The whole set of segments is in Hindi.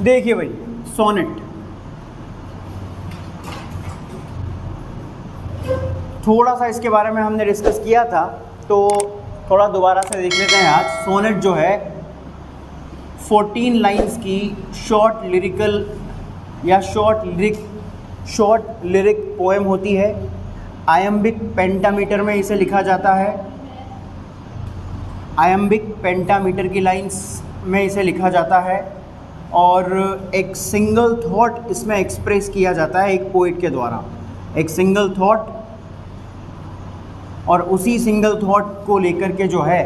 देखिए भाई, सोनेट थोड़ा सा इसके बारे में हमने डिस्कस किया था, तो थोड़ा दोबारा से देख लेते हैं आज। सोनेट जो है 14 लाइंस की शॉर्ट लिरिक पोएम होती है। आयम्बिक पेंटामीटर में इसे लिखा जाता है। आयम्बिक पेंटामीटर की लाइंस में इसे लिखा जाता है और एक सिंगल थॉट इसमें एक्सप्रेस किया जाता है एक पोइट के द्वारा। एक सिंगल थॉट, और उसी सिंगल थॉट को लेकर के जो है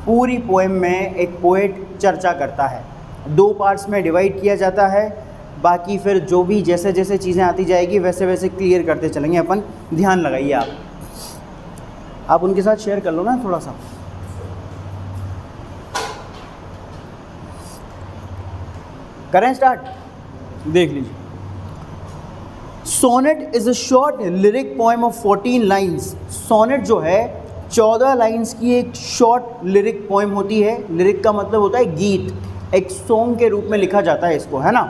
पूरी पोएम में एक पोएट चर्चा करता है। 2 पार्ट्स में डिवाइड किया जाता है, बाकी फिर जो भी जैसे जैसे चीज़ें आती जाएगी वैसे वैसे क्लियर करते चलेंगे अपन। ध्यान लगाइए आप उनके साथ शेयर कर लो ना थोड़ा सा। करें स्टार्ट, देख लीजिए। Sonnet is a short lyric poem of 14 lines. Sonnet जो है 14 लाइन्स की एक शॉर्ट लिरिक पोएम होती है। लिरिक का मतलब होता है गीत, एक सॉन्ग के रूप में लिखा जाता है इसको, है ना।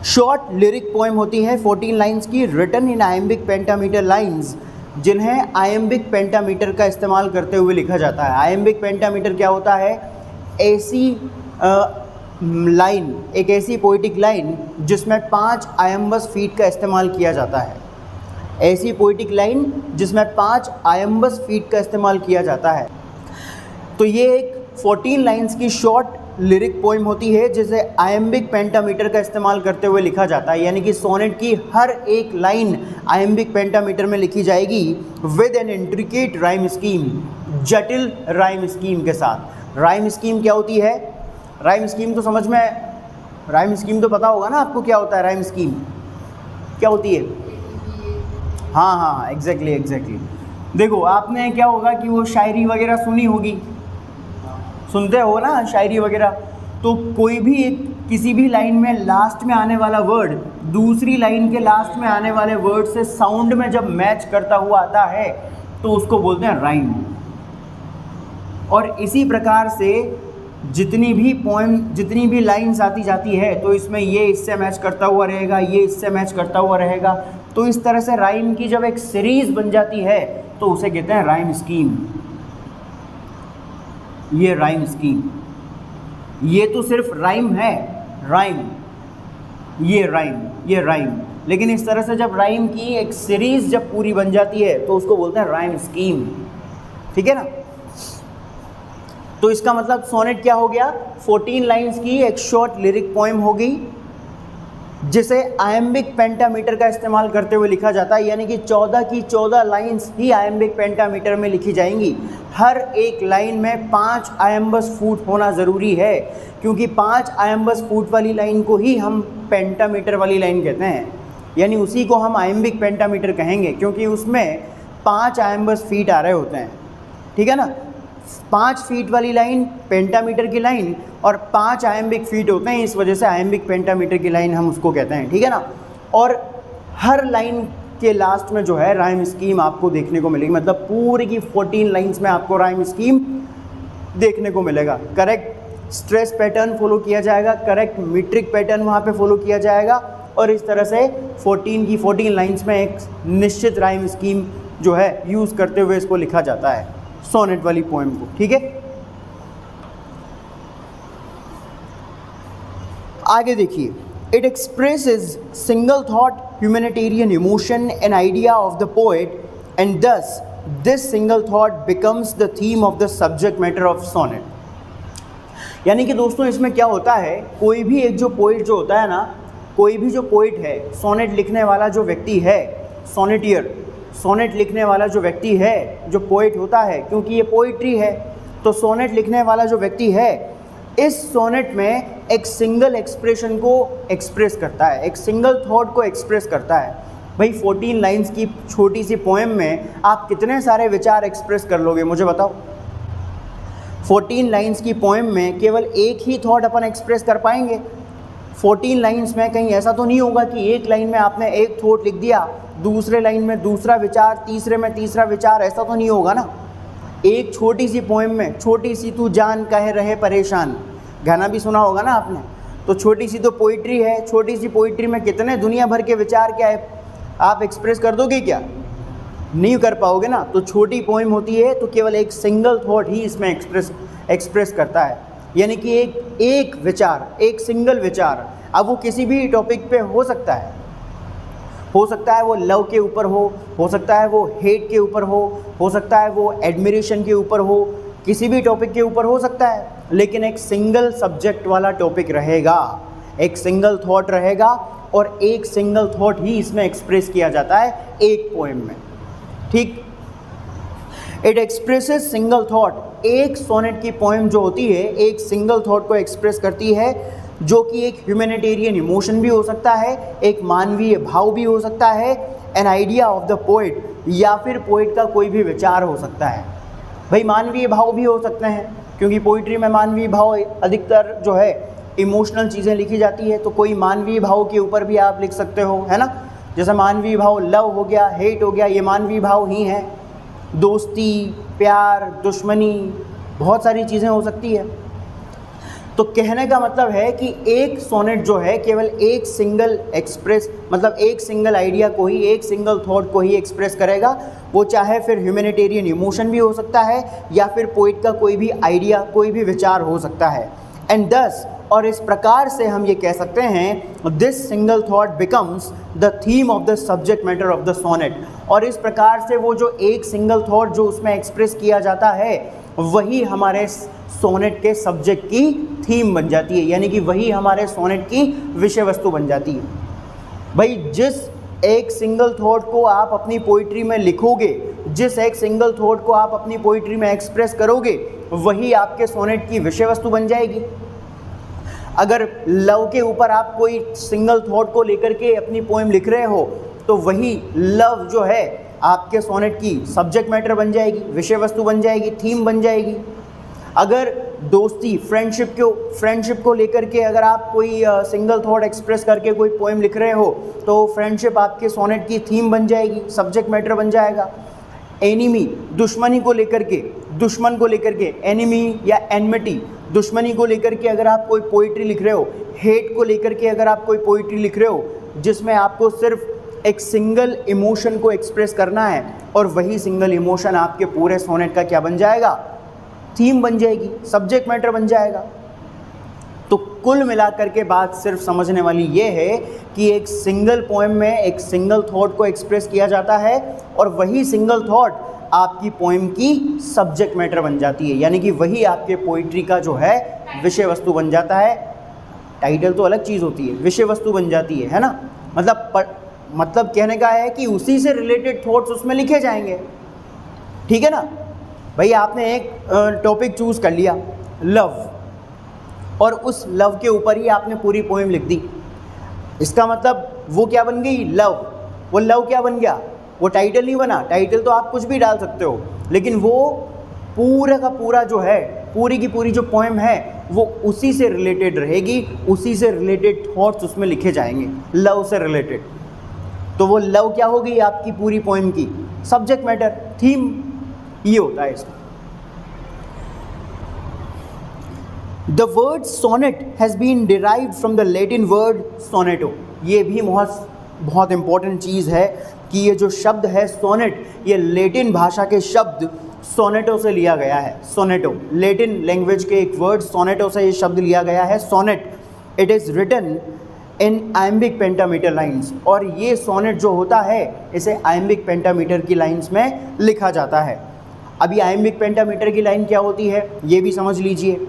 शॉर्ट लिरिक पोएम होती है 14 लाइन्स की, written in iambic pentameter lines, जिन्हें आयम्बिक पेंटामीटर का इस्तेमाल करते हुए लिखा जाता है। आयम्बिक पेंटामीटर क्या होता है? ऐसी लाइन, एक ऐसी पोइटिक लाइन जिसमें 5 आयम्बस फीट का इस्तेमाल किया जाता है। ऐसी पोइटिक लाइन जिसमें 5 आयम्बस फीट का इस्तेमाल किया जाता है। तो ये एक 14 लाइन्स की शॉर्ट लिरिक पोइम होती है जिसे आयम्बिक पेंटामीटर का इस्तेमाल करते हुए लिखा जाता है। यानी कि सोनेट की हर एक लाइन आयम्बिक पेंटामीटर में लिखी जाएगी with an intricate rhyme scheme, जटिल राइम स्कीम के साथ। राइम स्कीम क्या होती है? राइम स्कीम तो समझ में, राइम स्कीम तो पता होगा ना आपको क्या होता है। राइम स्कीम क्या होती है? हाँ, एग्जैक्टली। देखो, आपने क्या होगा कि वो शायरी वगैरह सुनी होगी, सुनते हो ना शायरी वगैरह। तो कोई भी किसी भी लाइन में लास्ट में आने वाला वर्ड दूसरी लाइन के लास्ट में आने वाले वर्ड से साउंड में जब मैच करता हुआ आता है तो उसको बोलते हैं राइम। और इसी प्रकार से जितनी भी लाइन्स आती जाती है तो इसमें ये इससे मैच करता हुआ रहेगा, ये इससे मैच करता हुआ रहेगा। तो इस तरह से राइम की जब एक सीरीज़ बन जाती है तो उसे कहते हैं राइम स्कीम। ये राइम स्कीम, ये तो सिर्फ राइम है, ये राइम। लेकिन इस तरह से जब राइम की एक सीरीज़ जब पूरी बन जाती है तो उसको बोलते हैं राइम स्कीम। ठीक है ना। तो इसका मतलब सोनेट क्या हो गया? 14 लाइन्स की एक शॉर्ट लिरिक पोएम हो गई जिसे आयम्बिक पेंटामीटर का इस्तेमाल करते हुए लिखा जाता है। यानी कि 14 की 14 लाइन्स ही आयम्बिक पेंटामीटर में लिखी जाएंगी। हर एक लाइन में 5 आयम्बस फुट होना ज़रूरी है, क्योंकि 5 आयम्बस फुट वाली लाइन को ही हम पेंटामीटर वाली लाइन कहते हैं। यानी उसी को हम आयम्बिक पेंटामीटर कहेंगे, क्योंकि उसमें 5 आयम्बस फीट आ रहे होते हैं। ठीक है ना। 5 फीट वाली लाइन पेंटामीटर की लाइन और 5 आयम्बिक फीट होते हैं, इस वजह से आयम्बिक पेंटामीटर की लाइन हम उसको कहते हैं। ठीक है ना। और हर लाइन के लास्ट में जो है राइम स्कीम आपको देखने को मिलेगी। मतलब पूरी की 14 लाइन्स में आपको राइम स्कीम देखने को मिलेगा। करेक्ट स्ट्रेस पैटर्न फॉलो किया जाएगा, करेक्ट मीट्रिक पैटर्न वहाँ पे फॉलो किया जाएगा, और इस तरह से 14 की 14 लाइन्स में एक निश्चित राइम स्कीम जो है यूज़ करते हुए इसको लिखा जाता है, सोनेट वाली पोएम को। ठीक है। आगे देखिए। It expresses single thought, humanitarian emotion and idea of the poet, and thus this single thought becomes the theme of the subject matter of sonnet. यानी कि दोस्तों इसमें क्या होता है, कोई भी एक जो पोइट जो होता है ना, कोई भी जो पोइट है, सोनेट लिखने वाला जो व्यक्ति है, सोनेटियर, सोनेट लिखने वाला जो व्यक्ति है, जो पोइट होता है, क्योंकि ये पोइट्री है, तो सोनेट लिखने वाला जो व्यक्ति है इस सोनेट में एक सिंगल एक्सप्रेशन को एक्सप्रेस करता है, एक सिंगल थॉट को एक्सप्रेस करता है। भाई 14 लाइन्स की छोटी सी पोएम में आप कितने सारे विचार एक्सप्रेस कर लोगे, मुझे बताओ। 14 लाइन्स की पोएम में केवल एक ही थॉट अपन एक्सप्रेस कर पाएंगे। 14 लाइन्स में कहीं ऐसा तो नहीं होगा कि एक लाइन में आपने एक थॉट लिख दिया, दूसरे लाइन में दूसरा विचार, तीसरे में तीसरा विचार, ऐसा तो नहीं होगा ना। एक छोटी सी पोएम में, छोटी सी तू जान कहे रहे परेशान, गाना भी सुना होगा ना आपने। तो छोटी सी तो पोइट्री है, छोटी सी पोइट्री में कितने दुनिया भर के विचार क्या है आप एक्सप्रेस कर दोगे क्या? नहीं कर पाओगे ना। तो छोटी पोइम होती है तो केवल एक सिंगल थॉट ही इसमें एक्सप्रेस करता है, यानी कि एक विचार, एक सिंगल विचार। अब वो किसी भी टॉपिक पे हो सकता है वो लव के ऊपर हो सकता है वो हेट के ऊपर हो सकता है वो एडमिरेशन के ऊपर हो, किसी भी टॉपिक के ऊपर हो सकता है, लेकिन एक सिंगल सब्जेक्ट वाला टॉपिक रहेगा, एक सिंगल थॉट रहेगा और एक सिंगल थॉट ही इसमें एक्सप्रेस किया जाता है एक पोएम में। ठीक, इट एक्सप्रेसेस सिंगल थॉट। एक सोनेट की पोएम जो होती है एक सिंगल थॉट को एक्सप्रेस करती है, जो कि एक ह्यूमैनिटेरियन इमोशन भी हो सकता है, एक मानवीय भाव भी हो सकता है, an idea of the poet, या फिर पोइट का कोई भी विचार हो सकता है। भाई मानवीय भाव भी हो सकते हैं, क्योंकि पोइट्री में मानवीय भाव अधिकतर जो है इमोशनल चीज़ें लिखी जाती है, तो कोई मानवीय भाव के ऊपर भी आप लिख सकते हो, है ना। जैसे मानवीय भाव लव हो गया, हेट हो गया, ये मानवीय भाव ही हैं। दोस्ती, प्यार, दुश्मनी, बहुत सारी चीज़ें हो सकती है। तो कहने का मतलब है कि एक सोनेट जो है केवल एक सिंगल एक सिंगल आइडिया को ही, एक सिंगल थॉट को ही एक्सप्रेस करेगा। वो चाहे फिर ह्यूमैनिटेरियन इमोशन भी हो सकता है या फिर पोइट का कोई भी आइडिया, कोई भी विचार हो सकता है। एंड दस, और इस प्रकार से हम ये कह सकते हैं, this single thought becomes the theme of the subject matter of the sonnet. और इस प्रकार से वो जो एक सिंगल थॉट जो उसमें एक्सप्रेस किया जाता है वही हमारे सोनेट के सब्जेक्ट की थीम बन जाती है, यानी कि वही हमारे सोनेट की विषय वस्तु बन जाती है। भाई जिस एक सिंगल थॉट को आप अपनी पोइट्री में लिखोगे, जिस एक सिंगल थॉट को आप अपनी पोइट्री में एक्सप्रेस करोगे, वही आपके सोनेट की विषय वस्तु बन जाएगी। अगर लव के ऊपर आप कोई सिंगल थॉट को लेकर के अपनी पोएम लिख रहे हो, तो वही लव जो है आपके सोनेट की सब्जेक्ट मैटर बन जाएगी, विषय वस्तु बन जाएगी, थीम बन जाएगी। अगर दोस्ती, फ्रेंडशिप को लेकर के अगर आप कोई सिंगल थॉट एक्सप्रेस करके कोई पोएम लिख रहे हो, तो फ्रेंडशिप आपके सोनेट की थीम बन जाएगी, सब्जेक्ट मैटर बन जाएगा। एनिमी, दुश्मन को लेकर के एनिमी या एनमिटी, दुश्मनी को लेकर के अगर आप कोई पोइट्री लिख रहे हो, हेट को लेकर के अगर आप कोई पोइट्री लिख रहे हो, जिसमें आपको सिर्फ एक सिंगल इमोशन को एक्सप्रेस करना है, और वही सिंगल इमोशन आपके पूरे सोनेट का क्या बन जाएगा? थीम बन जाएगी, सब्जेक्ट मैटर बन जाएगा। तो कुल मिलाकर के बात सिर्फ समझने वाली ये है कि एक सिंगल पोएम में एक सिंगल थॉट को एक्सप्रेस किया जाता है, और वही सिंगल थॉट आपकी पोएम की सब्जेक्ट मैटर बन जाती है, यानी कि वही आपके पोइट्री का जो है विषय वस्तु बन जाता है। टाइटल तो अलग चीज़ होती है, विषय वस्तु बन जाती है ना। मतलब कहने का है कि उसी से रिलेटेड थॉट्स उसमें लिखे जाएंगे, ठीक है ना। भाई आपने एक टॉपिक चूज़ कर लिया, लव, और उस लव के ऊपर ही आपने पूरी पोएम लिख दी। इसका मतलब वो क्या बन गई? लव। वो लव क्या बन गया? वो टाइटल नहीं बना। टाइटल तो आप कुछ भी डाल सकते हो, लेकिन वो पूरा का पूरा जो है, पूरी की पूरी जो पोएम है वो उसी से रिलेटेड रहेगी, उसी से रिलेटेड थॉट्स उसमें लिखे जाएंगे, लव से रिलेटेड। तो वो लव क्या हो गई आपकी पूरी पोएम की? सब्जेक्ट मैटर, थीम, ये होता है इसमें। The word sonnet has been derived from the Latin word sonetto. ये भी बहुत इंपॉर्टेंट चीज़ है कि ये जो शब्द है सोनेट, ये लैटिन भाषा के शब्द सोनेटो से लिया गया है। सोनेटो, लैटिन लैंग्वेज के एक वर्ड सोनेटो से ये शब्द लिया गया है, sonnet. It is written in iambic pentameter lines, और ये सोनेट जो होता है इसे आयम्बिक पेंटामीटर की लाइन्स में लिखा जाता है। अभी आयम्बिक पेंटामीटर की लाइन क्या होती है ये भी समझ लीजिए।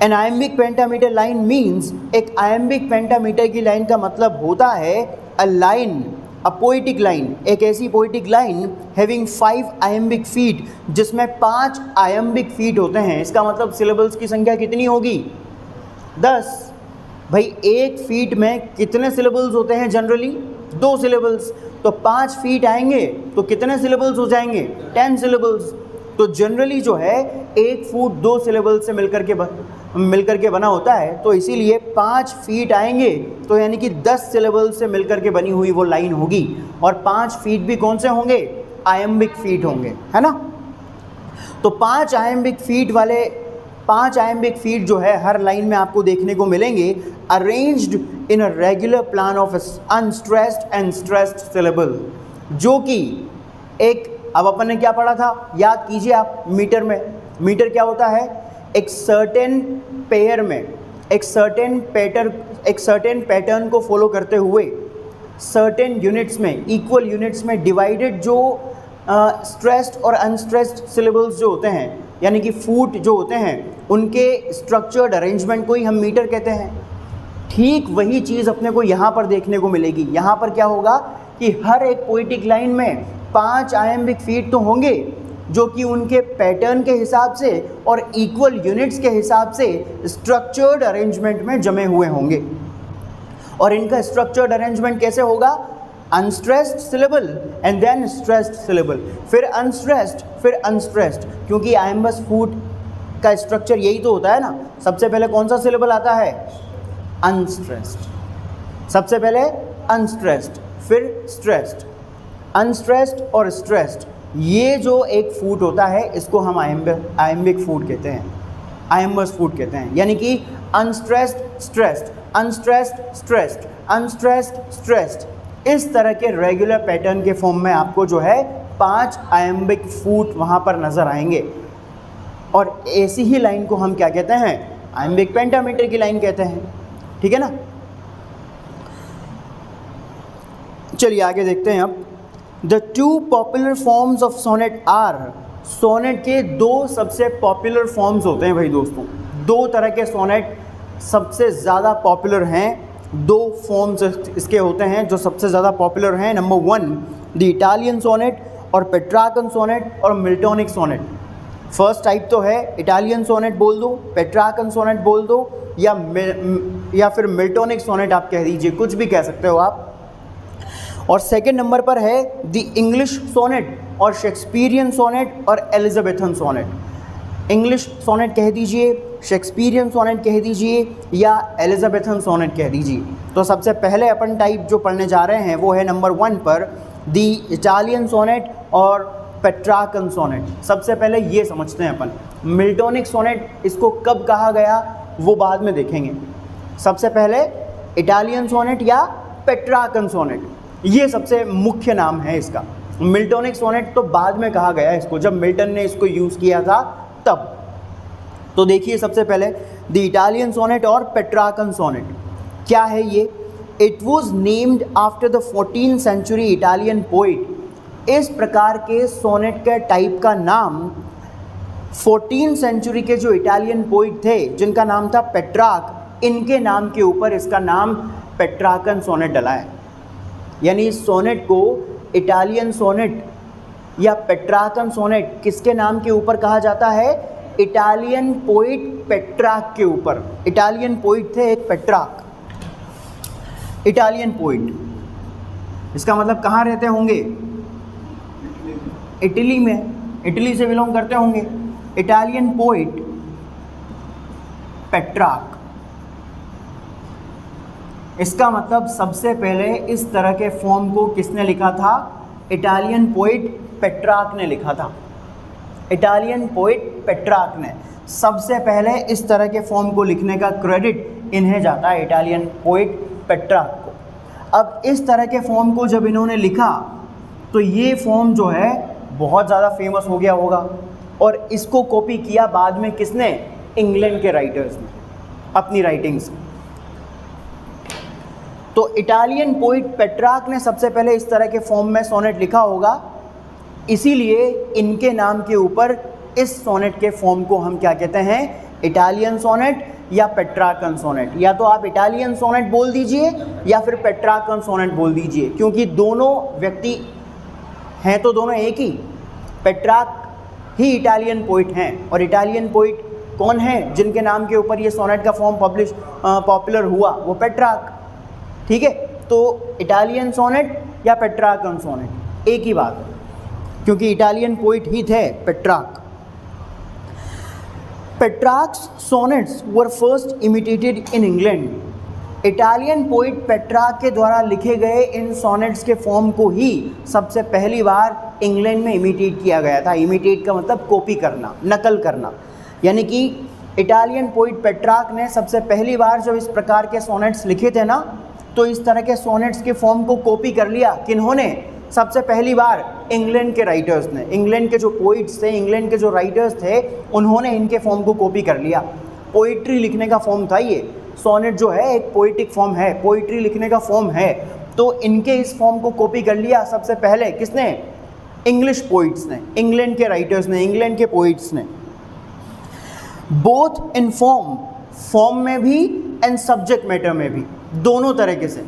An iambic pentameter line means, एक आयम्बिक पेंटामीटर की लाइन का मतलब होता है a line, a poetic line, एक ऐसी poetic line having 5 iambic feet, जिसमें 5 आयम्बिक फीट होते हैं। इसका मतलब सिलेबल्स की संख्या कितनी होगी? 10। भाई एक फीट में कितने सिलेबल्स होते हैं जनरली? 2 सिलेबल्स। तो 5 फीट आएंगे तो कितने सिलेबल्स हो जाएंगे? 10 सिलेबल्स। तो जनरली जो है 1 फुट 2 सिलेबल से मिलकर के बना होता है, तो इसीलिए 5 फीट आएंगे तो यानी कि 10 सिलेबल से मिलकर के बनी हुई वो लाइन होगी। और 5 फीट भी कौन से होंगे? आयम्बिक फीट होंगे, है ना। तो 5 आयम्बिक फीट वाले 5 आयम्बिक फीट जो है हर लाइन में आपको देखने को मिलेंगे, arranged in a regular plan of unstressed and stressed syllable, जो कि एक, अब अपन ने क्या पढ़ा था, याद कीजिए आप, मीटर में, मीटर क्या होता है, एक सर्टेन पेयर में, एक सर्टेन पैटर्न को फॉलो करते हुए सर्टेन यूनिट्स में, इक्वल यूनिट्स में डिवाइडेड जो स्ट्रेस्ड और अनस्ट्रेस्ड सिलेबल्स जो होते हैं, यानी कि फूट जो होते हैं, उनके स्ट्रक्चर्ड अरेंजमेंट को ही हम मीटर कहते हैं। ठीक वही चीज़ अपने को यहाँ पर देखने को मिलेगी। यहाँ पर क्या होगा कि हर एक पोइटिक लाइन में 5 आयम्बिक फीट तो होंगे, जो कि उनके पैटर्न के हिसाब से और इक्वल यूनिट्स के हिसाब से स्ट्रक्चर्ड अरेंजमेंट में जमे हुए होंगे। और इनका स्ट्रक्चर्ड अरेंजमेंट कैसे होगा, unstressed syllable and then stressed syllable, फिर अनस्ट्रेस्ड, फिर अनस्ट्रेस्ड, क्योंकि आयम्बस फूट का स्ट्रक्चर यही तो होता है ना। सबसे पहले कौन सा सिलेबल आता है, अनस्ट्रेस्ड, सबसे पहले अनस्ट्रेस्ड, फिर स्ट्रेस्ड, अनस्ट्रेस्ड और स्ट्रेस्ड, ये जो एक फूट होता है इसको हम आयम्बिक फूट कहते हैं, आयम्बस फूट कहते हैं। यानी कि unstressed stressed, unstressed stressed, unstressed stressed, इस तरह के रेगुलर पैटर्न के फॉर्म में आपको जो है 5 आयम्बिक फूट वहाँ पर नज़र आएंगे। और ऐसी ही लाइन को हम क्या कहते हैं, आयम्बिक पेंटामीटर की लाइन कहते हैं। ठीक है ना। चलिए आगे देखते हैं अब। The 2 popular forms of sonnet are, sonnet के 2 सबसे पॉपुलर फॉर्म्स होते हैं भाई दोस्तों। 2 तरह के सोनेट सबसे ज़्यादा पॉपुलर हैं, 2 फॉर्म्स इसके होते हैं जो सबसे ज़्यादा पॉपुलर हैं। नंबर 1 द इटालियन सोनेट और पेट्रार्कन सोनेट और मिल्टोनिक सोनेट। फर्स्ट टाइप तो है इटालियन सोनेट बोल दो, पेट्रार्कन सोनेट बोल दो, या फिर मिल्टोनिक सोनेट आप कह दीजिए, कुछ भी कह सकते हो आप। और सेकंड नंबर पर है द इंग्लिश सोनेट और शेक्सपियरियन सोनेट और एलिजाबेथन सोनेट। इंग्लिश सोनेट कह दीजिए, शेक्सपियरियन सोनेट कह दीजिए, या एलिजाबेथन सोनेट कह दीजिए। तो सबसे पहले अपन टाइप जो पढ़ने जा रहे हैं वो है नंबर 1 पर द इटालियन सोनेट और पेट्रार्कन सोनेट। सबसे पहले ये समझते हैं अपन, मिल्टोनिक सोनेट इसको कब कहा गया वो बाद में देखेंगे। सबसे पहले इटालियन सोनेट या पेट्रार्कन सोनेट, ये सबसे मुख्य नाम है इसका। मिल्टोनिक सोनेट तो बाद में कहा गया इसको, जब मिल्टन ने इसको यूज़ किया था तब। तो देखिए सबसे पहले द इटालियन सोनेट और पेट्रार्कन सोनेट क्या है ये। It was named after the 14th century Italian poet. इस प्रकार के सोनेट के टाइप का नाम 14th सेंचुरी के जो इटालियन पोइट थे जिनका नाम था पेट्रार्क, इनके नाम के ऊपर इसका नाम पेट्रार्कन सोनेट डला है। यानी इस सोनेट को इटालियन सोनेट या पेट्रार्कन सोनेट किसके नाम के ऊपर कहा जाता है, इटालियन पोइट पेट्रार्क के ऊपर। इटालियन पोइट थे एक पेट्रार्क, इटालियन पोइट, इसका मतलब कहाँ रहते होंगे, इटली में, इटली से बिलोंग करते होंगे। इटालियन पोइट पेट्रार्क, इसका मतलब सबसे पहले इस तरह के फॉर्म को किसने लिखा था, इटालियन पोइट पेट्रार्क ने लिखा था। इटालियन पोइट पेट्रार्क ने सबसे पहले इस तरह के फॉर्म को लिखने का क्रेडिट इन्हें जाता है, इटालियन पोइट पेट्रार्क को। अब इस तरह के फॉर्म को जब इन्होंने लिखा तो ये फॉर्म जो है बहुत ज़्यादा फेमस हो गया होगा, और इसको कॉपी किया बाद में किसने, इंग्लैंड के राइटर्स ने अपनी राइटिंग्स में। तो इटालियन पोइट पेट्रार्क ने सबसे पहले इस तरह के फॉर्म में सोनेट लिखा होगा, इसीलिए इनके नाम के ऊपर इस सोनेट के फॉर्म को हम क्या कहते हैं, इटालियन सोनेट या पेट्रार्कन सोनेट। या तो आप इटालियन सोनेट बोल दीजिए या फिर पेट्रार्कन सोनेट बोल दीजिए, क्योंकि दोनों व्यक्ति हैं तो दोनों एक ही। पेट्रार्क ही इटालियन पोइट हैं, और इटालियन पोइट कौन है जिनके नाम के ऊपर ये सोनेट का फॉर्म पॉपुलर हुआ, वो पेट्रार्क। ठीक है, तो इटालियन सोनेट या पेट्रार्कन सोनेट एक ही बात है, क्योंकि इटालियन पोइट ही थे Petrarch. Petrarch's sonnets were first imitated in England. Italian poet Petrarch के द्वारा लिखे गए इन सोनेट्स के फॉर्म को ही सबसे पहली बार इंग्लैंड में इमिटेट किया गया था। इमिटेट का मतलब कॉपी करना, नकल करना, यानी कि इटालियन पोइट पेट्रार्क ने सबसे पहली बार जब इस प्रकार के सोनेट्स लिखे थे ना, तो इस तरह के सोनेट्स के फॉर्म को कॉपी कर लिया। किन्होंने? सबसे पहली बार इंग्लैंड के राइटर्स ने, इंग्लैंड के जो पोइट्स थे, इंग्लैंड के जो राइटर्स थे, उन्होंने इनके फॉर्म को कॉपी कर लिया। पोइट्री लिखने का फॉर्म था ये। सोनेट जो है एक पोइटिक फॉर्म है, पोइट्री लिखने का फॉर्म है। तो इनके इस फॉर्म को कॉपी कर लिया सबसे पहले किसने? इंग्लिश पोइट्स ने, इंग्लैंड के राइटर्स ने, इंग्लैंड के पोइट्स ने। बोथ इन फॉर्म, फॉर्म में भी एंड सब्जेक्ट मैटर में भी, दोनों तरीके से,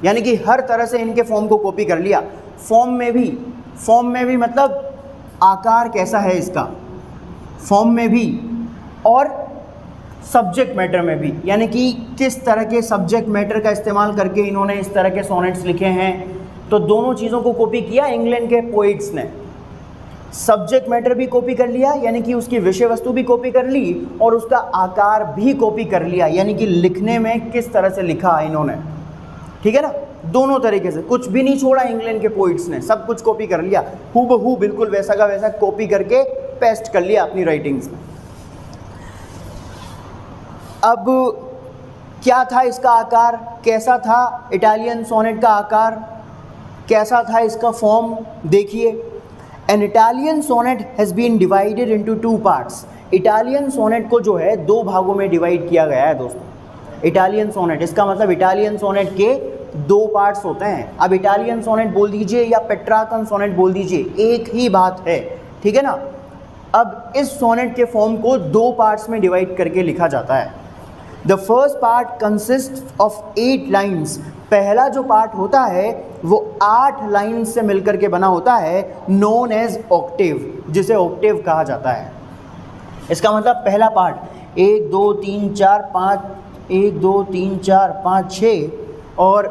यानी कि हर तरह से इनके फॉर्म को कॉपी कर लिया। फॉर्म में भी मतलब आकार कैसा है इसका, फॉर्म में भी, और सब्जेक्ट मैटर में भी, यानी कि किस तरह के सब्जेक्ट मैटर का इस्तेमाल करके इन्होंने इस तरह के सोनेट्स लिखे हैं। तो दोनों चीज़ों को कॉपी किया इंग्लैंड के पोइट्स ने। सब्जेक्ट मैटर भी कॉपी कर लिया, यानी कि उसकी विषय वस्तु भी कॉपी कर ली, और उसका आकार भी कॉपी कर लिया, यानी कि लिखने में किस तरह से लिखा इन्होंने। ठीक है ना, दोनों तरीके से, कुछ भी नहीं छोड़ा इंग्लैंड के पोइट्स ने, सब कुछ कॉपी कर लिया, हूबहू बिल्कुल वैसा का वैसा कॉपी करके पेस्ट कर लिया अपनी राइटिंग्स में। अब क्या था इसका आकार, कैसा था इटालियन सोनेट का आकार, कैसा था इसका फॉर्म, देखिए। An Italian sonnet has been divided into 2 parts. Italian sonnet को जो है 2 भागों में डिवाइड किया गया है दोस्तों। इटालियन सोनेट, इसका मतलब इटालियन सोनेट के 2 पार्ट्स होते हैं। अब इटालियन सोनेट बोल दीजिए या पेट्रार्कन सोनेट बोल दीजिए, एक ही बात है, ठीक है ना। अब इस सोनेट के फॉर्म को 2 पार्ट्स में डिवाइड करके लिखा जाता है। The first part consist of 8 lines. पहला जो पार्ट होता है वो 8 लाइन से मिलकर के बना होता है, नोन एज ऑक्टेव, जिसे ऑक्टेव कहा जाता है। इसका मतलब पहला पार्ट 1 2 3 4 5, 1 2 3 4 5 6 और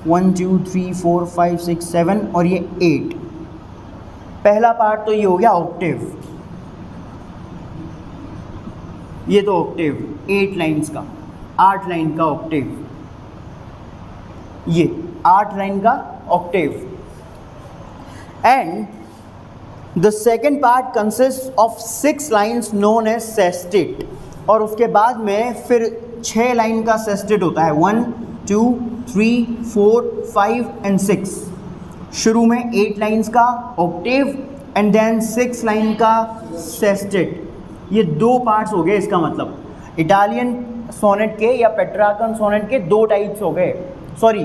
1 2 3 4 5 6 7 और ये 8। पहला पार्ट तो ये हो गया ऑक्टेव, ये तो ऑक्टेव 8 लाइन्स का, 8 लाइन का ऑक्टेव, ये 8 लाइन का octave. And the second part consist of 6 lines known as sestet. और उसके बाद में फिर 6 लाइन का सेस्टेट होता है, 1 2 3 4 5 एंड 6। शुरू में 8 लाइन्स का ऑक्टेव एंड देन 6 लाइन का सेस्टेट। ये 2 पार्ट्स हो गए। इसका मतलब इटालियन सोनेट के या पेट्रार्कन सोनेट के 2 टाइप्स हो गए, सॉरी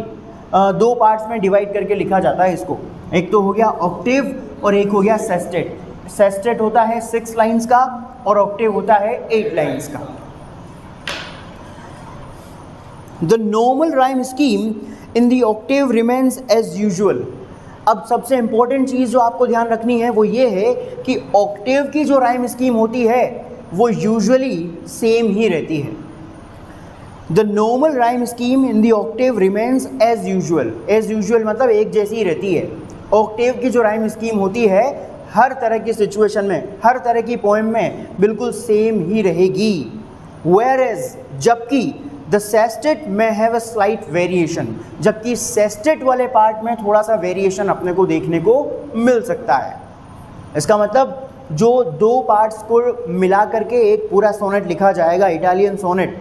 2 पार्ट्स में डिवाइड करके लिखा जाता है इसको। एक तो हो गया ऑक्टेव और एक हो गया सेस्टेट। सेस्टेट होता है 6 लाइन्स का और ऑक्टेव होता है 8 लाइन्स का। The normal rhyme scheme in the octave remains as usual. अब सबसे इम्पोर्टेंट चीज़ जो आपको ध्यान रखनी है वो ये है कि ऑक्टेव की जो राइम स्कीम होती है वो यूजुअली सेम ही रहती है। The normal rhyme scheme in the octave remains as usual. As usual मतलब एक जैसी ही रहती है। ऑक्टेव की जो राइम स्कीम होती है हर तरह की सिचुएशन में, हर तरह की पोएम में बिल्कुल सेम ही रहेगी। वेयर एज, जबकि द सेस्टेट में हैव अ स्लाइट वेरिएशन, जबकि सेस्टेट वाले पार्ट में थोड़ा सा वेरिएशन अपने को देखने को मिल सकता है। इसका मतलब जो 2 पार्ट्स को मिला करके एक पूरा सोनेट लिखा जाएगा, इटालियन सोनेट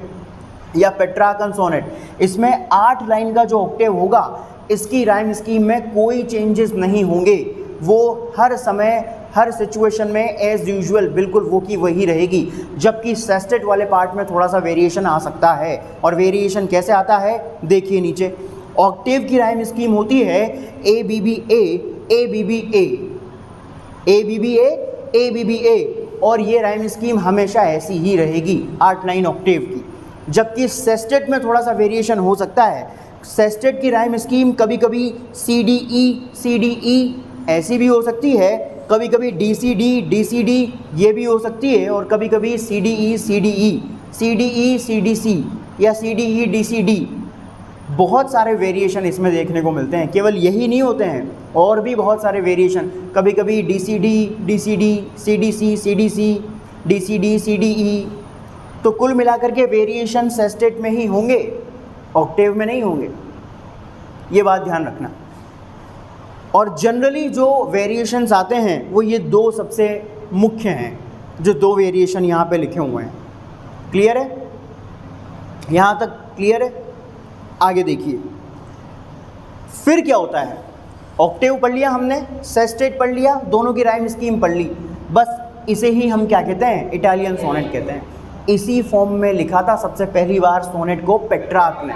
या पेट्रार्कन सोनेट, इसमें 8 लाइन का जो ऑक्टेव होगा इसकी राइम स्कीम में कोई चेंजेस नहीं होंगे। वो हर समय हर सिचुएशन में एज यूजुअल बिल्कुल वो की वही रहेगी, जबकि सेस्टेट वाले पार्ट में थोड़ा सा वेरिएशन आ सकता है। और वेरिएशन कैसे आता है देखिए नीचे। ऑक्टेव की राइम स्कीम होती है A B B A, A B B A, A B B A, A B B A, और ये राइम स्कीम हमेशा ऐसी ही रहेगी 8 लाइन ऑक्टेव की। जबकि सेस्टेट में थोड़ा सा वेरिएशन हो सकता है। सेस्टेट की राइम स्कीम कभी कभी सी डी ई ऐसी भी हो सकती है, कभी कभी डी सी डी ये भी हो सकती है, और कभी कभी सी डी ई सी डी सी या C D E D C D. बहुत सारे वेरिएशन इसमें देखने को मिलते हैं, केवल यही नहीं होते हैं, और भी बहुत सारे वेरिएशन। कभी कभी D C D C D C, D C D C D E. तो कुल मिलाकर के वेरिएशन सेस्टेट में ही होंगे, ऑक्टेव में नहीं होंगे, ये बात ध्यान रखना। और जनरली जो वेरिएशंस आते हैं वो ये 2 सबसे मुख्य हैं, जो 2 वेरिएशन यहाँ पे लिखे हुए हैं। क्लियर है? यहाँ तक क्लियर है? आगे देखिए फिर क्या होता है। ऑक्टेव पढ़ लिया हमने, सेस्टेट पढ़ लिया, दोनों की राइम स्कीम पढ़ ली। बस इसे ही हम क्या कहते हैं? इटालियन सोनेट कहते हैं। इसी फॉर्म में लिखा था सबसे पहली बार सोनेट को पेट्रार्क ने।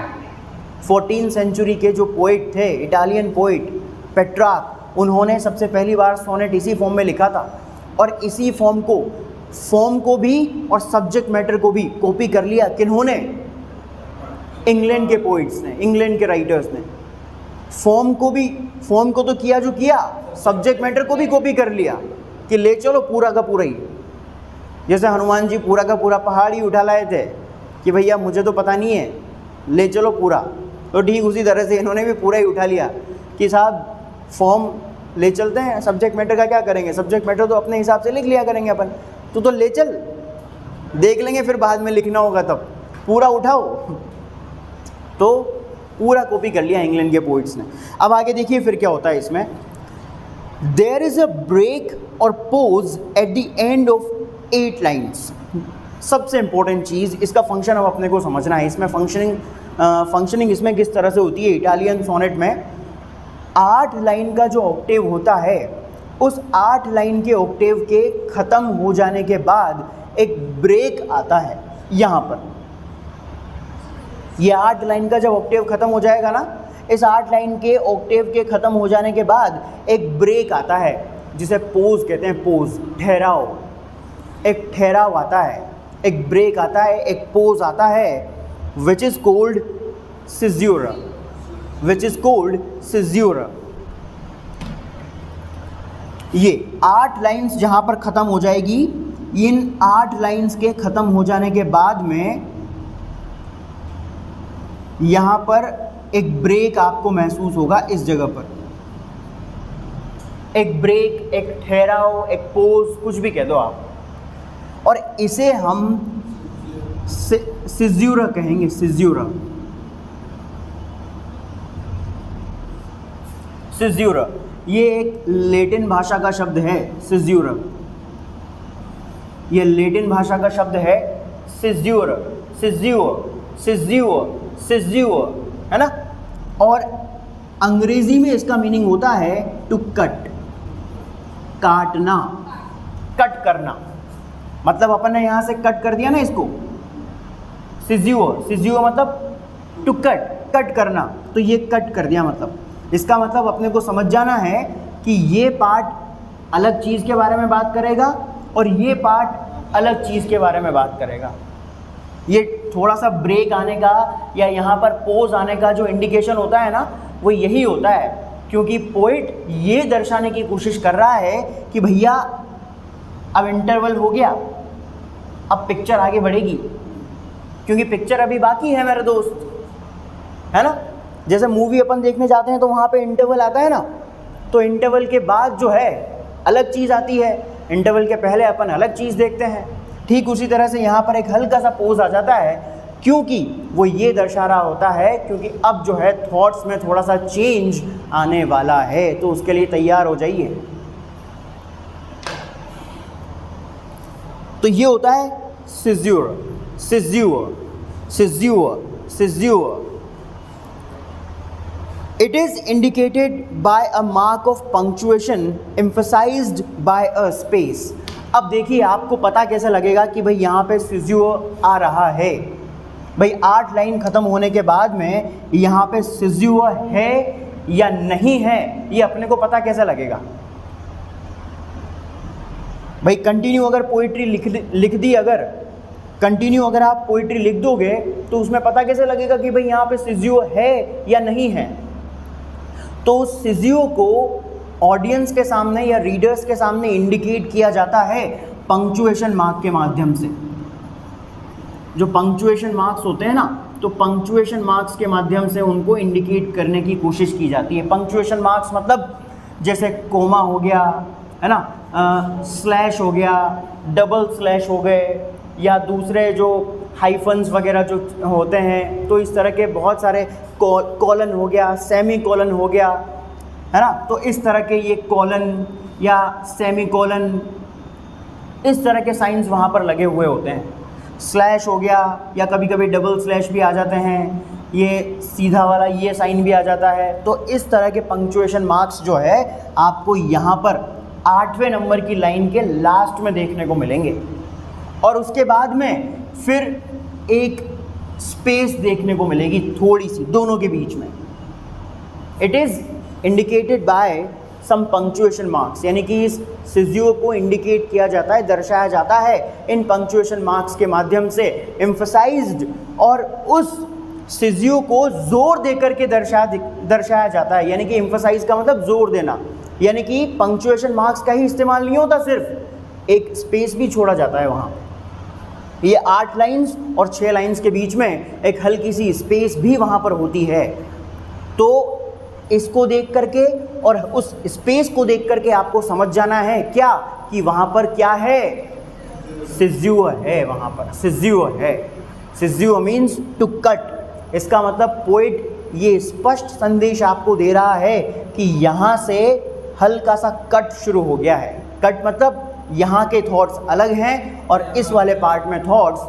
14th सेंचुरी के जो पोइट थे, इटालियन पोइट पेट्रार्क, उन्होंने सबसे पहली बार सोनेट इसी फॉर्म में लिखा था। और इसी फॉर्म को भी और सब्जेक्ट मैटर को भी कॉपी कर लिया। किन्होंने? इंग्लैंड के पोइट्स ने, इंग्लैंड के राइटर्स ने। फॉर्म को तो किया जो किया, सब्जेक्ट मैटर को भी कॉपी कर लिया कि ले चलो पूरा का पूरा ही। जैसे हनुमान जी पूरा का पूरा पहाड़ ही उठा लाए थे कि भैया मुझे तो पता नहीं है, ले चलो पूरा। तो ठीक उसी तरह से इन्होंने भी पूरा ही उठा लिया कि साहब फॉर्म ले चलते हैं, सब्जेक्ट मैटर का क्या करेंगे, सब्जेक्ट मैटर तो अपने हिसाब से लिख लिया करेंगे अपन, तो ले चल, देख लेंगे फिर बाद में लिखना होगा तब, पूरा उठाओ। तो पूरा कॉपी कर लिया इंग्लैंड के पोइट्स ने। अब आगे देखिए फिर क्या होता है इसमें। देयर इज़ अ ब्रेक और pose at the end of 8 lines. सबसे इंपॉर्टेंट चीज़, इसका फंक्शन अब अपने को समझना है। इसमें फंक्शनिंग इसमें किस तरह से होती है। इटालियन सोनेट में 8 लाइन का जो ऑक्टेव होता है, उस 8 लाइन के ऑक्टेव के ख़त्म हो जाने के बाद एक ब्रेक आता है यहाँ पर। ये 8 लाइन का जब ऑक्टेव ख़त्म हो जाएगा ना, इस 8 लाइन के ऑक्टेव के ख़त्म हो जाने के बाद एक ब्रेक आता है जिसे पोज कहते हैं। पोज, ठहराव, एक ठहराव आता है, एक ब्रेक आता है, एक पोज आता है, which is called caesura, which is called caesura. ये 8 लाइन्स जहाँ पर ख़त्म हो जाएगी, इन 8 लाइन्स के ख़त्म हो जाने के बाद में यहाँ पर एक ब्रेक आपको महसूस होगा। इस जगह पर एक ब्रेक, एक ठहराव, एक पोज, कुछ भी कह दो आप, और इसे हम सिज्यूरा कहेंगे। सिज्यूरा, सिज्यूरा ये एक लैटिन भाषा का शब्द है। सिज्यूरा ये लैटिन भाषा का शब्द है। सिज्यूरा, सिज्यूर, सिज्यूर, सिज्यूर, है ना। और अंग्रेजी में इसका मीनिंग होता है टू कट, काटना, कट करना। मतलब अपन ने यहाँ से कट कर दिया ना इसको, सिज्यूर, सिज्यूर मतलब टू कट, कट करना। तो ये कट कर दिया, मतलब इसका मतलब अपने को समझ जाना है कि ये पार्ट अलग चीज़ के बारे में बात करेगा और ये पार्ट अलग चीज़ के बारे में बात करेगा। ये थोड़ा सा ब्रेक आने का या यहाँ पर पोज आने का जो इंडिकेशन होता है ना, वो यही होता है, क्योंकि पोइट ये दर्शाने की कोशिश कर रहा है कि भैया अब इंटरवल हो गया, अब पिक्चर आगे बढ़ेगी, क्योंकि पिक्चर अभी बाकी है मेरे दोस्त, है ना। जैसे मूवी अपन देखने जाते हैं तो वहाँ पे इंटरवल आता है ना, तो इंटरवल के बाद जो है अलग चीज़ आती है, इंटरवल के पहले अपन अलग चीज़ देखते हैं। ठीक उसी तरह से यहाँ पर एक हल्का सा पोज आ जाता है, क्योंकि वो ये दर्शा रहा होता है क्योंकि अब जो है थॉट्स में थोड़ा सा चेंज आने वाला है, तो उसके लिए तैयार हो जाइए। तो ये होता है सिज्यूर, सिज्यूर, सिज्यूर, सिज्यूर। It is indicated by a mark of punctuation emphasized by a space. अब देखिए आपको पता कैसे लगेगा कि भाई यहाँ पे सिज्यूर आ रहा है। भाई 8 लाइन ख़त्म होने के बाद में यहाँ पे सिज्यूर है या नहीं है, ये अपने को पता कैसे लगेगा। भाई कंटिन्यू अगर पोइट्री लिख दी, अगर कंटिन्यू अगर आप पोइट्री लिख दोगे तो उसमें पता कैसे लगेगा कि भाई यहाँ पे सिज्यूर है या नहीं है। तो सिज्यूर को ऑडियंस के सामने या रीडर्स के सामने इंडिकेट किया जाता है पंक्चुएशन मार्क के माध्यम से। जो पंक्चुएशन मार्क्स होते हैं ना, तो पंक्चुएशन मार्क्स के माध्यम से उनको इंडिकेट करने की कोशिश की जाती है। पंक्चुएशन मार्क्स मतलब जैसे कोमा हो गया, है ना, स्लैश हो गया, डबल स्लैश हो गए, या दूसरे जो हाइफन्स वगैरह जो होते हैं, तो इस तरह के बहुत सारे कॉलन हो गया, सेमी कॉलन हो गया, है ना। तो इस तरह के ये कॉलन या सेमी कॉलन इस तरह के साइंस वहाँ पर लगे हुए होते हैं। स्लैश हो गया या कभी कभी डबल स्लैश भी आ जाते हैं, ये सीधा वाला ये साइन भी आ जाता है। तो इस तरह के पंक्चुएशन मार्क्स जो है आपको यहाँ पर 8वें नंबर की लाइन के लास्ट में देखने को मिलेंगे। और उसके बाद में फिर एक स्पेस देखने को मिलेगी थोड़ी सी दोनों के बीच में। It is indicated by some punctuation marks, यानी कि इस सिज़्यूर को इंडिकेट किया जाता है, दर्शाया जाता है इन पंक्चुएशन मार्क्स के माध्यम से, एम्फसाइज्ड, और उस सिज़्यूर को जोर देकर के दर्शाया जाता है। यानी कि एम्फसाइज का मतलब जोर देना, यानी कि पंक्चुएशन मार्क्स का ही इस्तेमाल नहीं होता, सिर्फ एक स्पेस भी छोड़ा जाता है वहाँ। ये 8 लाइंस और 6 लाइंस के बीच में एक हल्की सी स्पेस भी वहाँ पर होती है। तो इसको देख करके और उस स्पेस को देख करके आपको समझ जाना है क्या, कि वहाँ पर क्या है, सिज़्यूर है, वहाँ पर सिज़्यूर है। सिज़्यूर मीन्स टू कट। इसका मतलब पोएट ये स्पष्ट संदेश आपको दे रहा है कि यहाँ से हल्का सा कट शुरू हो गया है। कट मतलब यहाँ के थॉट्स अलग हैं और इस वाले पार्ट में थॉट्स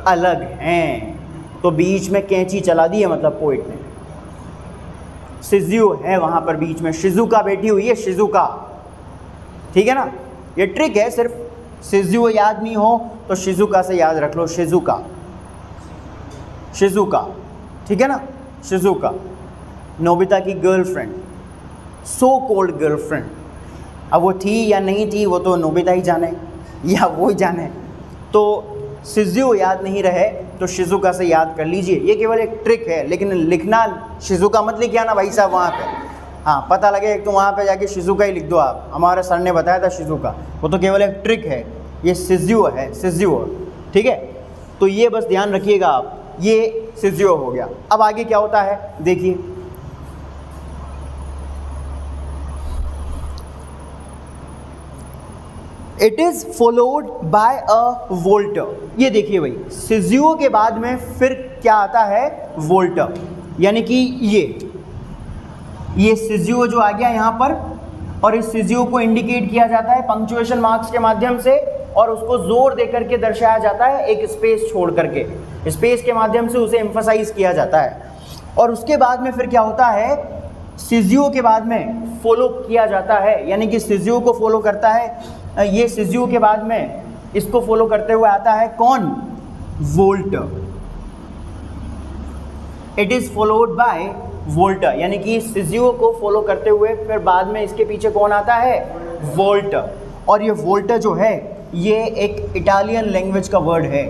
अलग हैं, तो बीच में कैंची चला दी है मतलब पोएट ने। सिज़्यूर है वहाँ पर बीच में, शिज़ुका बैठी हुई है, शिज़ुका, ठीक है ना। ये ट्रिक है, सिर्फ सिज़्यूर याद नहीं हो तो शिज़ुका से याद रख लो, शिज़ुका, शिज़ुका, ठीक है ना। शिज़ुका नोबिता की गर्लफ्रेंड, सो कॉल्ड गर्लफ्रेंड। अब वो थी या नहीं थी वो तो नोबिता ही जाने या वो ही जाने। तो सिज़्यूर याद नहीं रहे तो शिज़ुका से याद कर लीजिए। ये केवल एक ट्रिक है, लेकिन लिखना शिज़ुका मत लिखिए ना भाई साहब वहाँ पे। हाँ, पता लगे एक तो वहाँ पे जाके शिज़ुका ही लिख दो आप, हमारे सर ने बताया था शिज़ुका, वो तो केवल एक ट्रिक है। ये सिज़्यूर है, सिज़्यूर, ठीक है। तो ये बस ध्यान रखिएगा आप, ये सिज़्यूर हो गया। अब आगे क्या होता है देखिए, it is followed by a Walter. ये देखिए भाई, सिज़्यूर के बाद में फिर क्या आता है, वोल्टर, यानी कि ये सिज़्यूर जो आ गया यहाँ पर, और इस सिज़्यूर को इंडिकेट किया जाता है पंक्चुएशन मार्क्स के माध्यम से, और उसको जोर दे करके दर्शाया जाता है एक स्पेस छोड़ करके, स्पेस के माध्यम से उसे एम्फसाइज किया जाता है। और उसके बाद में फिर क्या होता है, सिज़्यूर के बाद में फॉलो किया जाता है, यानी कि सिज़्यूर को फॉलो करता है ये सिज़्यूर के बाद में इसको फॉलो करते हुए आता है कौन, Walter. It is followed bye Walter, यानी कि सिज़्यूर को फॉलो करते हुए फिर बाद में इसके पीछे कौन आता है, वोल्टर। और ये वोल्टर जो है ये एक इटालियन लैंग्वेज का वर्ड है,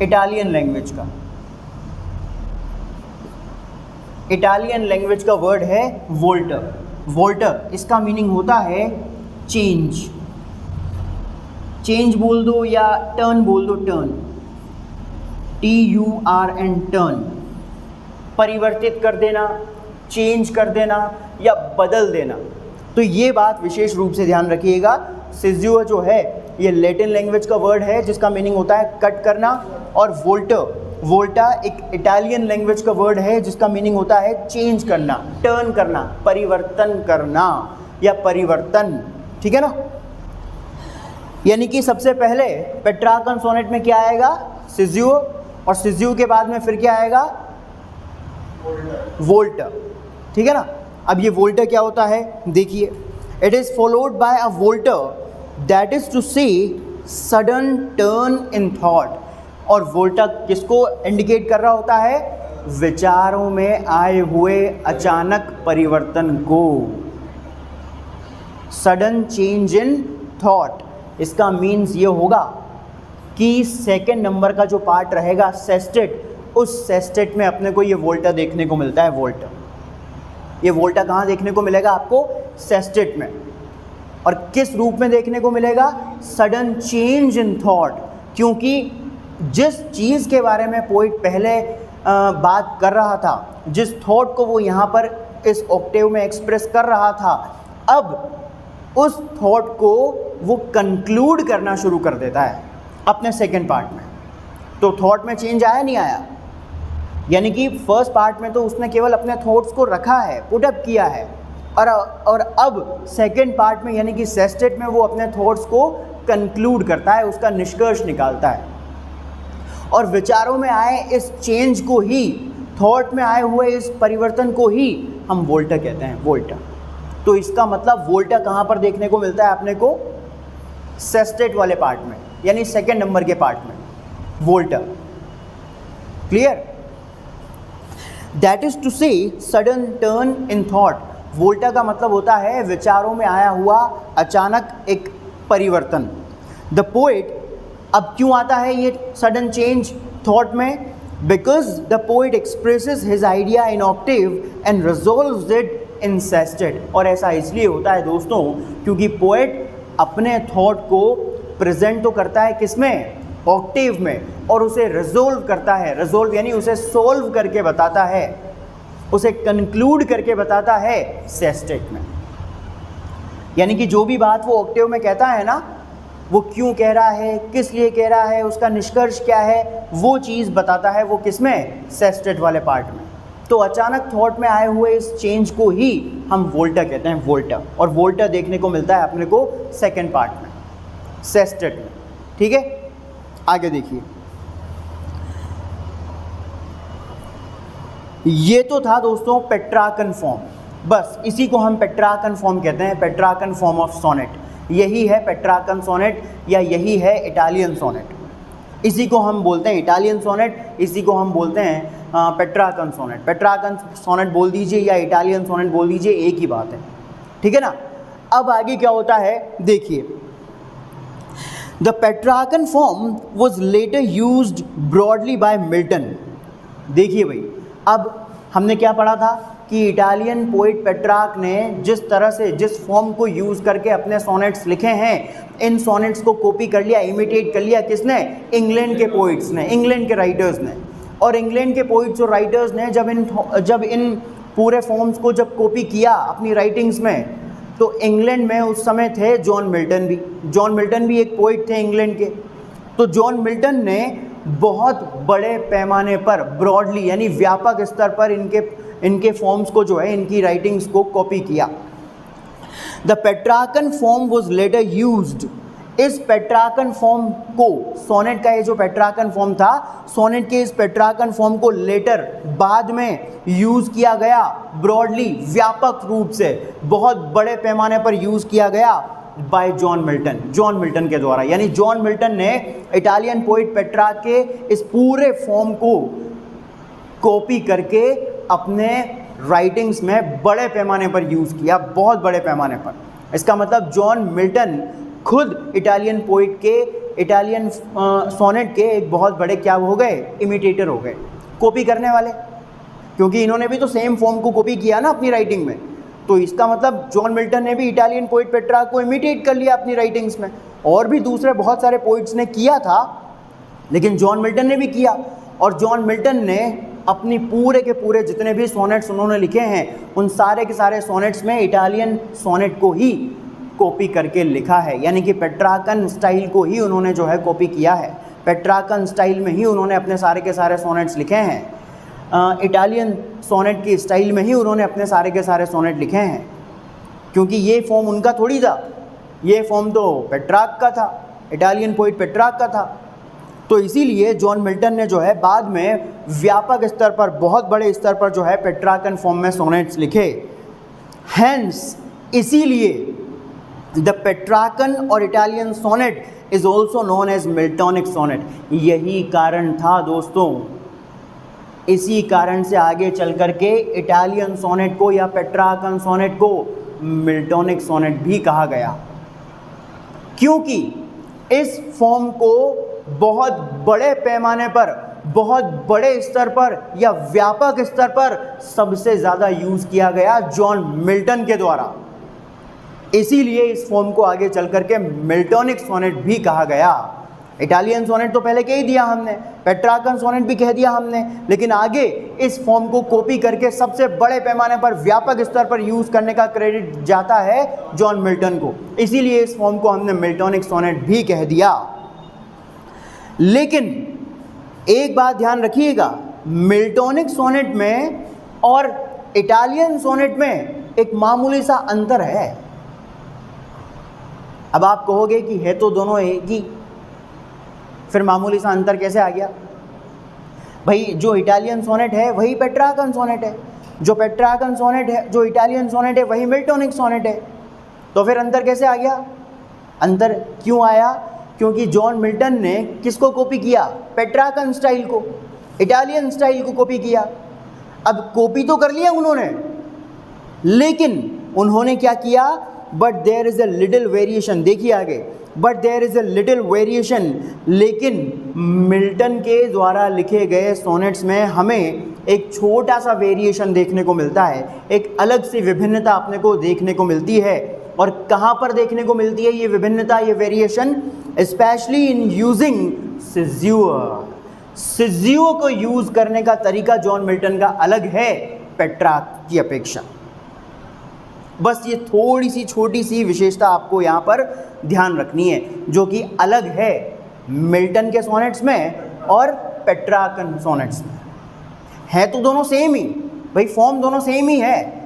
इटालियन लैंग्वेज का, इटालियन लैंग्वेज का वर्ड है वोल्टर। वोल्टर इसका मीनिंग होता है चेंज, चेंज बोल दो या टर्न बोल दो, टर्न, TURN, टर्न, परिवर्तित कर देना, चेंज कर देना या बदल देना। तो ये बात विशेष रूप से ध्यान रखिएगा। सिज़्यूर जो है ये लैटिन लैंग्वेज का वर्ड है जिसका मीनिंग होता है कट करना, और वोल्टा एक इटालियन लैंग्वेज का वर्ड है जिसका मीनिंग होता है चेंज करना, टर्न करना, परिवर्तन करना या परिवर्तन, ठीक है ना। यानी कि सबसे पहले पेट्रार्कन सोनेट में क्या आएगा, सिज़्यूर, और सिज़्यूर के बाद में फिर क्या आएगा, वोल्टर, ठीक है ना। अब ये वोल्टर क्या होता है देखिए, it is followed by a volta that is to say sudden turn in thought. और वोल्टर किसको इंडिकेट कर रहा होता है, विचारों में आए हुए अचानक परिवर्तन को, सडन चेंज इन थॉट। इसका मीन्स ये होगा कि सेकंड नंबर का जो पार्ट रहेगा सेस्टेट, उस सेस्टेट में अपने को ये वोल्टा देखने को मिलता है। वोल्टा, ये वोल्टा कहाँ देखने को मिलेगा आपको, सेस्टेट में। और किस रूप में देखने को मिलेगा, सडन चेंज इन थॉट, क्योंकि जिस चीज़ के बारे में पोइट पहले बात कर रहा था, जिस थॉट को वो यहाँ पर इस ऑक्टेव में एक्सप्रेस कर रहा था, अब उस थॉट को वो कंक्लूड करना शुरू कर देता है अपने सेकंड पार्ट में। तो थॉट में चेंज आया नहीं आया, यानी कि फर्स्ट पार्ट में तो उसने केवल अपने थॉट्स को रखा है, पुट अप किया है। और अब सेकेंड पार्ट में यानी कि सेस्टेट में वो अपने थॉट्स को कंक्लूड करता है, उसका निष्कर्ष निकालता है। और विचारों में आए इस चेंज को ही, थॉट में आए हुए इस परिवर्तन को ही हम वोल्टा कहते हैं, वोल्टा। तो इसका मतलब वोल्टा कहाँ पर देखने को मिलता है अपने को? सेस्टेट वाले पार्ट में, यानी सेकेंड नंबर के पार्ट में वोल्टा। Clear? That is to say sudden turn in thought. वोल्टा का मतलब होता है विचारों में आया हुआ अचानक एक परिवर्तन। द पोएट, अब क्यों आता है ये सडन चेंज थॉट में? Because the poet expresses his idea in Octave and resolves it in sestet. और ऐसा इसलिए होता है दोस्तों क्योंकि पोएट अपने थॉट को प्रेजेंट तो करता है किसमें? ऑक्टेव में, और उसे रिजोल्व करता है। रिजोल्व यानी उसे सोल्व करके बताता है, उसे कंक्लूड करके बताता है सेस्टेट में। यानी कि जो भी बात वो ऑक्टेव में कहता है ना, वो क्यों कह रहा है, किस लिए कह रहा है, उसका निष्कर्ष क्या है, वो चीज़ बताता है वो किसमें? सेस्टेट वाले पार्ट में। तो अचानक थॉट में आए हुए इस चेंज को ही हम वोल्टा कहते हैं, वोल्टा। और वोल्टा देखने को मिलता है अपने को सेकेंड पार्ट में, सेस्टेट में। ठीक है, आगे देखिए। ये तो था दोस्तों पेट्रार्कन फॉर्म, बस इसी को हम पेट्रार्कन फॉर्म कहते हैं, पेट्रार्कन फॉर्म ऑफ सोनेट। यही है पेट्रार्कन सोनेट या यही है इटालियन सोनेट। इसी को हम बोलते हैं इटालियन सोनेट, इसी को हम बोलते हैं पेट्रार्कन सोनेट। पेट्रार्कन सोनेट बोल दीजिए या इटालियन सोनेट बोल दीजिए, एक ही बात है। ठीक है ना? अब आगे क्या होता है देखिए। The Petrarchan form was later used broadly by Milton. देखिए भाई, अब हमने क्या पढ़ा था कि इटालियन पोइट पेट्रार्क ने जिस तरह से, जिस फॉर्म को यूज़ करके अपने सोनेट्स लिखे हैं, इन सोनेट्स को कॉपी कर लिया, इमिटेट कर लिया किसने? इंग्लैंड के पोइट्स ने, इंग्लैंड के राइटर्स ने। और इंग्लैंड के पोइट्स और राइटर्स ने जब इन पूरे फॉर्म्स को जब कॉपी किया अपनी राइटिंग्स में, तो इंग्लैंड में उस समय थे जॉन मिल्टन भी। जॉन मिल्टन भी एक पोइट थे इंग्लैंड के। तो जॉन मिल्टन ने बहुत बड़े पैमाने पर, ब्रॉडली यानी व्यापक स्तर पर इनके फॉर्म्स को जो है, इनकी राइटिंग्स को कॉपी किया। The Petrarchan form was later used. इस पेट्रार्कन फॉर्म को, सोनेट का ये जो पेट्रार्कन फॉर्म था, सोनेट के इस पेट्रार्कन फॉर्म को लेटर, बाद में यूज़ किया गया ब्रॉडली, व्यापक रूप से, बहुत बड़े पैमाने पर यूज़ किया गया bye John Milton, John Milton के द्वारा। यानी जॉन मिल्टन ने इटालियन पोइट पेट्रार्क के इस पूरे फॉर्म को कॉपी करके अपने राइटिंग्स में बड़े पैमाने पर यूज़ किया, बहुत बड़े पैमाने पर। इसका मतलब जॉन मिल्टन खुद इटालियन पोइट के, इटालियन सोनेट के एक बहुत बड़े क्या हो गए? इमिटेटर हो गए, कॉपी करने वाले। क्योंकि इन्होंने भी तो सेम फॉर्म को कॉपी किया ना अपनी राइटिंग में। तो इसका मतलब जॉन मिल्टन ने भी इटालियन पोइट पेट्रार्क को इमिटेट कर लिया अपनी राइटिंग्स में। और भी दूसरे बहुत सारे पोइट्स ने किया था, लेकिन जॉन मिल्टन ने भी किया। और जॉन मिल्टन ने अपनी पूरे के पूरे जितने भी सोनेट्स उन्होंने लिखे हैं, उन सारे के सारे सोनेट्स में इटालियन सोनेट को ही कॉपी करके लिखा है। यानी कि पेट्रार्कन स्टाइल को ही उन्होंने जो है कॉपी किया है। पेट्रार्कन स्टाइल में ही उन्होंने अपने सारे के सारे सोनेट्स लिखे हैं। इटालियन सोनेट की स्टाइल में ही उन्होंने अपने सारे के सारे सोनेट लिखे हैं। क्योंकि ये फॉर्म उनका थोड़ी था, ये फॉर्म तो पेट्रार्क का था, इटालियन पोइट पेट्रार्क का था। तो इसीलिए जॉन मिल्टन ने जो है बाद में व्यापक स्तर पर, बहुत बड़े स्तर पर जो है पेट्रार्कन फॉर्म में सोनेट्स लिखे। हैंस, इसीलिए द पेट्रार्कन और Italian sonnet is also known as Miltonic sonnet. यही कारण था दोस्तों, इसी कारण से आगे चल करके इटालियन सोनेट को या पेट्रार्कन सोनेट को मिल्टोनिक सोनेट भी कहा गया। क्योंकि इस फॉर्म को बहुत बड़े पैमाने पर, बहुत बड़े स्तर पर या व्यापक स्तर पर सबसे ज़्यादा यूज़ किया गया जॉन मिल्टन के द्वारा। इसीलिए इस फॉर्म को आगे चल करके मिल्टोनिक सोनेट भी कहा गया। इटालियन सोनेट तो पहले कह ही दिया हमने, पेट्रार्कन सोनेट भी कह दिया हमने, लेकिन आगे इस फॉर्म को कॉपी करके सबसे बड़े पैमाने पर, व्यापक स्तर पर यूज़ करने का क्रेडिट जाता है जॉन मिल्टन को। इसीलिए इस फॉर्म को हमने मिल्टोनिक सोनेट भी कह दिया। लेकिन एक बात ध्यान रखिएगा, मिल्टोनिक सोनेट में और इटालियन सोनेट में एक मामूली सा अंतर है। अब आप कहोगे कि है तो दोनों एक ही, फिर मामूली सा अंतर कैसे आ गया? भाई जो इटालियन सोनेट है वही पेट्रार्कन सोनेट है, जो पेट्रार्कन सोनेट है, जो इटालियन सोनेट है वही मिल्टोनिक सोनेट है, तो फिर अंतर कैसे आ गया? अंतर क्यों आया? क्योंकि जॉन मिल्टन ने किसको कॉपी किया? पेट्रार्कन स्टाइल को, इटालियन स्टाइल को कॉपी किया। अब कॉपी तो कर लिया उन्होंने, लेकिन उन्होंने क्या किया? But there is a little variation, देखिए आगे, but there is a little variation, लेकिन मिल्टन के द्वारा लिखे गए सोनेट्स में हमें एक छोटा सा वेरिएशन देखने को मिलता है, एक अलग सी विभिन्नता अपने को देखने को मिलती है। और कहाँ पर देखने को मिलती है ये विभिन्नता, ये variation? Specially in using caesura. Caesura को यूज़ करने का तरीका जॉन मिल्टन का अलग है पेट्रार्क की अपेक्षा। बस ये थोड़ी सी छोटी सी विशेषता आपको यहाँ पर ध्यान रखनी है, जो कि अलग है मिल्टन के सोनेट्स में और पेट्रार्कन सोनेट्स में। है तो दोनों सेम ही, भाई फॉर्म दोनों सेम ही है।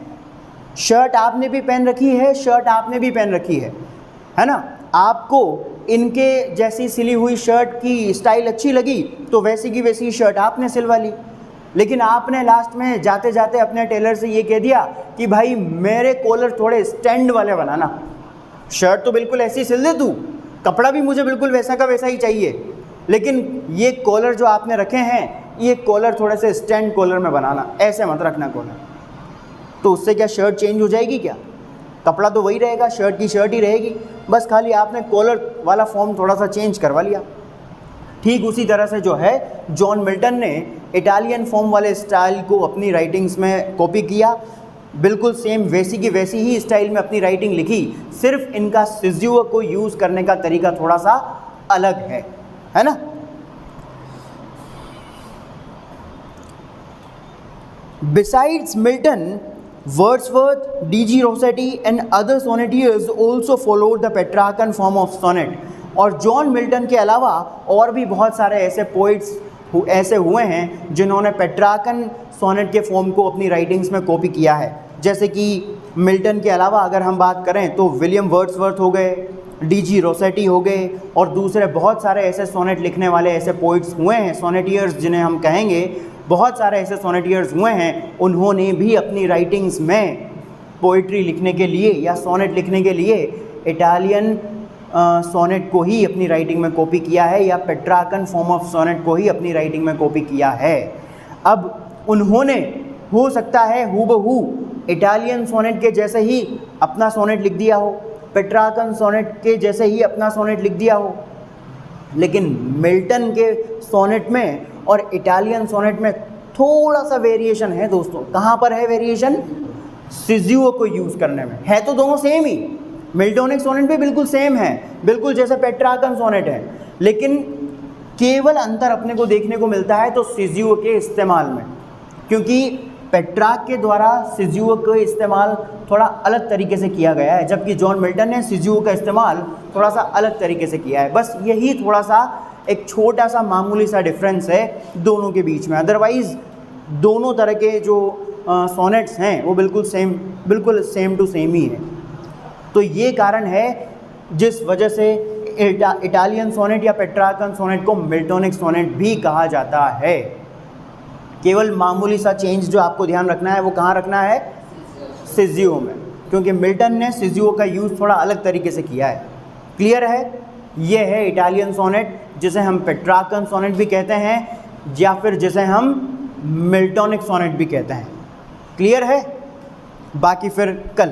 शर्ट आपने भी पहन रखी है, शर्ट आपने भी पहन रखी है ना? आपको इनके जैसी सिली हुई शर्ट की स्टाइल अच्छी लगी तो वैसी की वैसी शर्ट आपने सिलवा ली, लेकिन आपने लास्ट में जाते जाते अपने टेलर से ये कह दिया कि भाई मेरे कॉलर थोड़े स्टैंड वाले बनाना, शर्ट तो बिल्कुल ऐसी सिल दे तू, कपड़ा भी मुझे बिल्कुल वैसा का वैसा ही चाहिए, लेकिन ये कॉलर जो आपने रखे हैं ये कॉलर थोड़े से स्टैंड कॉलर में बनाना, ऐसे मत रखना कॉलर। तो उससे क्या शर्ट चेंज हो जाएगी क्या? कपड़ा तो वही रहेगा, शर्ट की शर्ट ही रहेगी, बस खाली आपने कॉलर वाला फॉर्म थोड़ा सा चेंज करवा लिया। ठीक उसी तरह से जो है जॉन मिल्टन ने इटालियन फॉर्म वाले स्टाइल को अपनी राइटिंग्स में कॉपी किया, बिल्कुल सेम वैसी की वैसी ही स्टाइल में अपनी राइटिंग लिखी, सिर्फ इनका सिज्यूअर को यूज़ करने का तरीका थोड़ा सा अलग है ना? Besides Milton, Wordsworth, D.G. Rossetti and other sonneteers also followed the Petrarchan form of sonnet। और जॉन मिल्टन के अलावा और भी बहुत सारे ऐसे पोइट्स ऐसे हुए हैं जिन्होंने पेट्रार्कन सोनेट के फॉर्म को अपनी राइटिंग्स में कॉपी किया है। जैसे कि मिल्टन के अलावा अगर हम बात करें तो विलियम वर्ड्सवर्थ हो गए, D.G. रोसेटी हो गए, और दूसरे बहुत सारे ऐसे सोनेट लिखने वाले ऐसे पोइट्स हुए हैं, सोनेटियर्स जिन्हें हम कहेंगे, बहुत सारे ऐसे सोनेटियर्स हुए हैं, उन्होंने भी अपनी राइटिंग्स में पोइट्री लिखने के लिए या सोनेट लिखने के लिए इटालियन सोनेट को ही अपनी राइटिंग में कॉपी किया है या पेट्रार्कन फॉर्म ऑफ सोनेट को ही अपनी राइटिंग में कॉपी किया है। अब उन्होंने हो सकता है हूबहू इटालियन सोनेट के जैसे ही अपना सोनेट लिख दिया हो, पेट्रार्कन सोनेट के जैसे ही अपना सोनेट लिख दिया हो, लेकिन मिल्टन के सोनेट में और इटालियन सोनेट में थोड़ा सा वेरिएशन है दोस्तों। कहाँ पर है वेरिएशन? सिज्यूअर को यूज़ करने में। है तो दोनों सेम ही, मिल्टोनिक सोनेट भी बिल्कुल सेम है, बिल्कुल जैसे पेट्रार्कन सोनेट है, लेकिन केवल अंतर अपने को देखने को मिलता है तो सिज्यूअर के इस्तेमाल में, क्योंकि पेट्रार्क के द्वारा सिज्यूअर का इस्तेमाल थोड़ा अलग तरीके से किया गया है, जबकि जॉन मिल्टन ने सिज्यूअर का इस्तेमाल थोड़ा सा अलग तरीके से किया है। बस यही थोड़ा सा एक छोटा सा मामूली सा डिफरेंस है दोनों के बीच में। अदरवाइज़ दोनों तरह के जो सोनेट्स हैं वो बिल्कुल सेम टू सेम ही है। तो ये कारण है जिस वजह से इटालियन सोनेट या पेट्रार्कन सोनेट को मिल्टोनिक सोनेट भी कहा जाता है। केवल मामूली सा चेंज जो आपको ध्यान रखना है वो कहाँ रखना है? सिज्यूअर में, क्योंकि मिल्टन ने सिज्यूअर का यूज़ थोड़ा अलग तरीके से किया है। क्लियर है? ये है इटालियन सोनेट, जिसे हम पेट्रार्कन सोनेट भी कहते हैं या फिर जिसे हम मिल्टोनिक सोनेट भी कहते हैं। क्लियर है? बाकी फिर कल